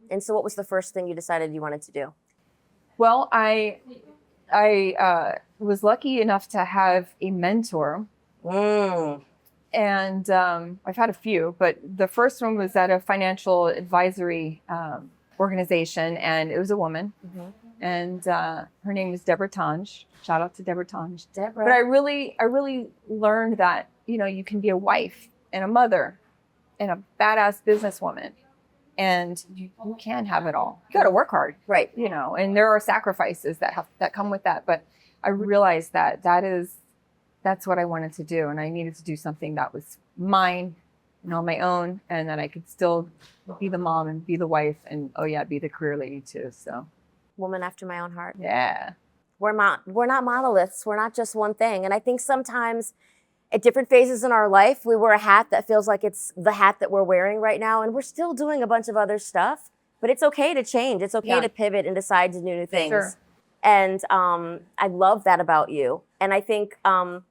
And so what was the first thing you decided you wanted to do? Well, I was lucky enough to have a mentor, and I've had a few, but the first one was at a financial advisory organization, and it was a woman, and her name was Deborah Tanj. Shout out to Deborah Tanj. Deborah. But I really learned that, you know, you can be a wife and a mother and a badass businesswoman, and you can have it all. You got to work hard, Right. you know, and there are sacrifices that come with that. But I realized that that's what I wanted to do, and I needed to do something that was mine and on my own, and that I could still be the mom and be the wife, and be the career lady too. So, Woman after my own heart. yeah. We're not monoliths. We're not just one thing. And I think sometimes at different phases in our life, we wear a hat that feels like it's the hat that we're wearing right now. And we're still doing a bunch of other stuff, but it's okay to change. It's okay to pivot and decide to do new things. Sure. And I love that about you. And I think a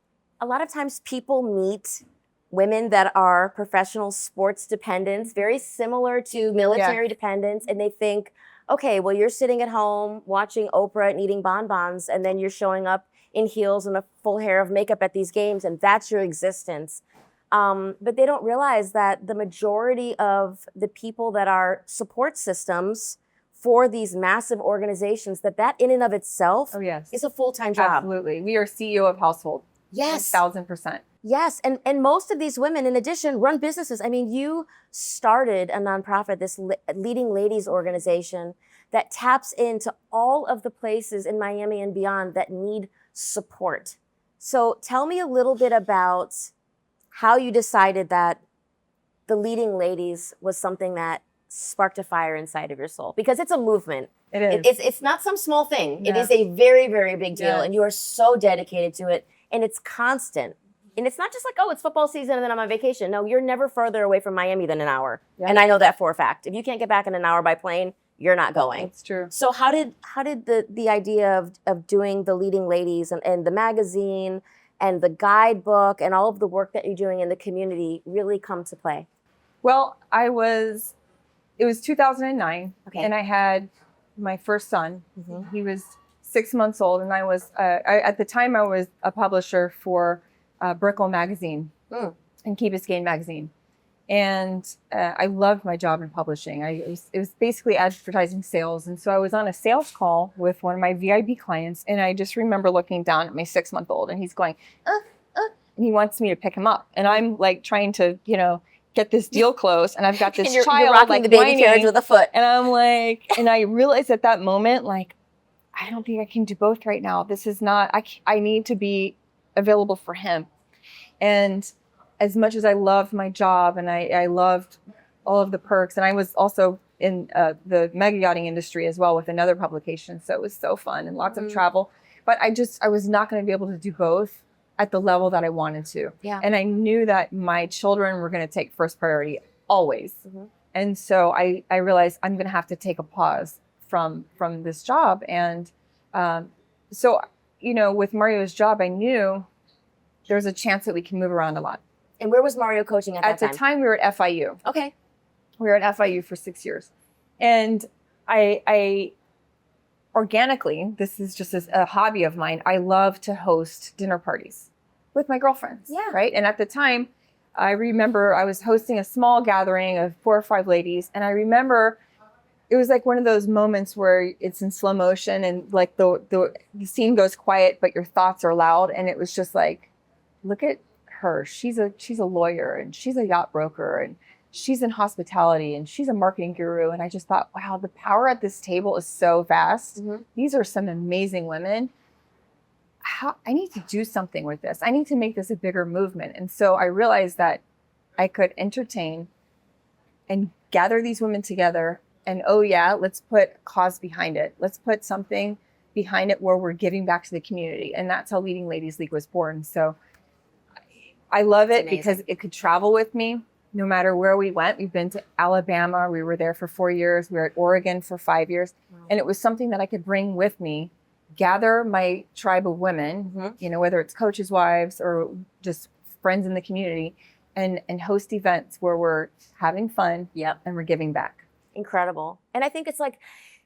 lot of times people meet women that are professional sports dependents, very similar to military dependents, and they think, okay, well, you're sitting at home watching Oprah and eating bonbons, and then you're showing up in heels and a full hair of makeup at these games, and that's your existence. But they don't realize that the majority of the people that are support systems for these massive organizations, that in and of itself is a full-time job. Absolutely. We are CEO of household. Yes. 1,000%. Yes, and most of these women, in addition, run businesses. I mean, you started a nonprofit, this Leading Ladies organization that taps into all of the places in Miami and beyond that need support. So tell me a little bit about how you decided that the Leading Ladies was something that sparked a fire inside of your soul, because it's a movement. It is. It's not some small thing. Yeah. It is a very, very big deal, Yeah. and you are so dedicated to it, and it's constant. And it's not just like, oh, it's football season and then I'm on vacation. No, you're never further away from Miami than an hour. Yeah. And I know that for a fact. If you can't get back in an hour by plane, you're not going. It's true. So how did the idea of doing the Leading Ladies and the magazine and the guidebook and all of the work that you're doing in the community really come to play? Well, it was 2009, and I had my first son. He was 6 months old, and I was, at the time I was a publisher for Brickle magazine and Key Biscayne magazine. And I loved my job in publishing. It was basically advertising sales. And so I was on a sales call with one of my VIB clients, and I just remember looking down at my 6-month-old, and he's going, and he wants me to pick him up. And I'm like trying to, get this deal closed, and I've got this child you're rocking like the baby whining, carriage with a foot. and I'm like, and I realized at that moment, like, I don't think I can do both right now. This is not, I need to be available for him. And as much as I loved my job and I loved all of the perks, and I was also in the mega yachting industry as well with another publication. So it was so fun and lots of travel, but I was not going to be able to do both at the level that I wanted to. Yeah. And I knew that my children were going to take first priority always. And so I realized I'm going to have to take a pause from this job. And so, with Mario's job, I knew there's a chance that we can move around a lot. And where was Mario coaching at that time? At the time, we were at FIU. Okay. We were at FIU for 6 years. And I organically, this is just a hobby of mine, I love to host dinner parties with my girlfriends. Yeah. Right? And at the time, I remember I was hosting a small gathering of 4 or 5 ladies. And I remember it was like one of those moments where it's in slow motion and like the scene goes quiet, but your thoughts are loud. And it was just like, look at her. She's a lawyer, and she's a yacht broker, and she's in hospitality, and she's a marketing guru. And I just thought, wow, the power at this table is so vast. These are some amazing women. I need to do something with this. I need to make this a bigger movement. And so I realized that I could entertain and gather these women together. And let's put a cause behind it. Let's put something behind it where we're giving back to the community. And that's how Leading Ladies League was born. So I love it because it could travel with me no matter where we went. We've been to Alabama. We were there for 4 years. We were at Oregon for 5 years. Wow. And it was something that I could bring with me, gather my tribe of women, whether it's coaches' wives or just friends in the community, and host events where we're having fun and we're giving back. Incredible. And I think it's like,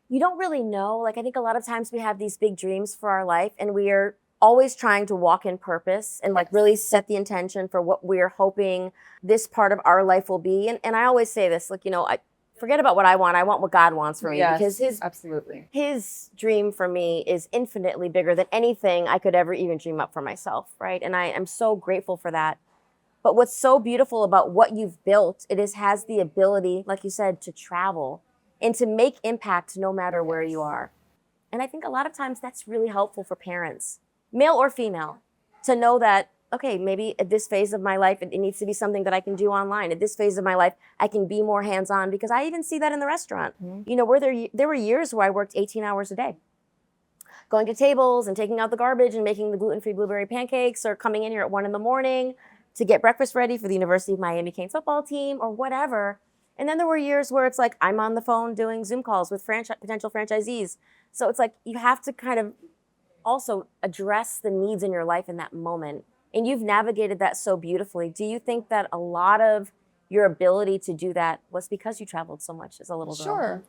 you don't really know. Like, I think a lot of times we have these big dreams for our life, and we are always trying to walk in purpose and like really set the intention for what we're hoping this part of our life will be. And I always say this, like, I forget about what I want what God wants for me, because absolutely. his dream for me is infinitely bigger than anything I could ever even dream up for myself, right? And I am so grateful for that. But what's so beautiful about what you've built, has the ability, like you said, to travel and to make impact no matter where you are. And I think a lot of times that's really helpful for parents, male or female, to know that, okay, maybe at this phase of my life, it needs to be something that I can do online. At this phase of my life, I can be more hands-on, because I even see that in the restaurant. Where there were years where I worked 18 hours a day, going to tables and taking out the garbage and making the gluten-free blueberry pancakes, or coming in here at 1 a.m. to get breakfast ready for the University of Miami Canes football team or whatever. And then there were years where it's like, I'm on the phone doing Zoom calls with potential franchisees. So it's like, you have to kind of also address the needs in your life in that moment. And you've navigated that so beautifully. Do you think that a lot of your ability to do that was because you traveled so much as a little girl?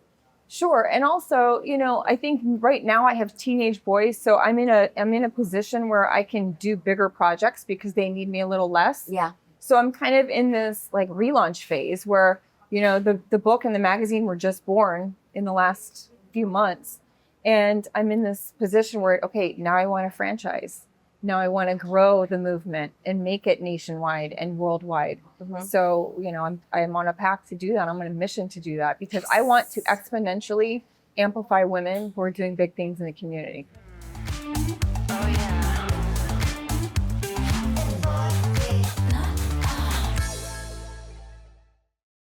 Sure. And also, I think right now I have teenage boys, so I'm in a position where I can do bigger projects because they need me a little less. Yeah. So I'm kind of in this like relaunch phase where, the book and the magazine were just born in the last few months. And I'm in this position where, okay, now I want to franchise. Now I want to grow the movement and make it nationwide and worldwide. So, I'm on a path to do that. I'm on a mission to do that, because I want to exponentially amplify women who are doing big things in the community.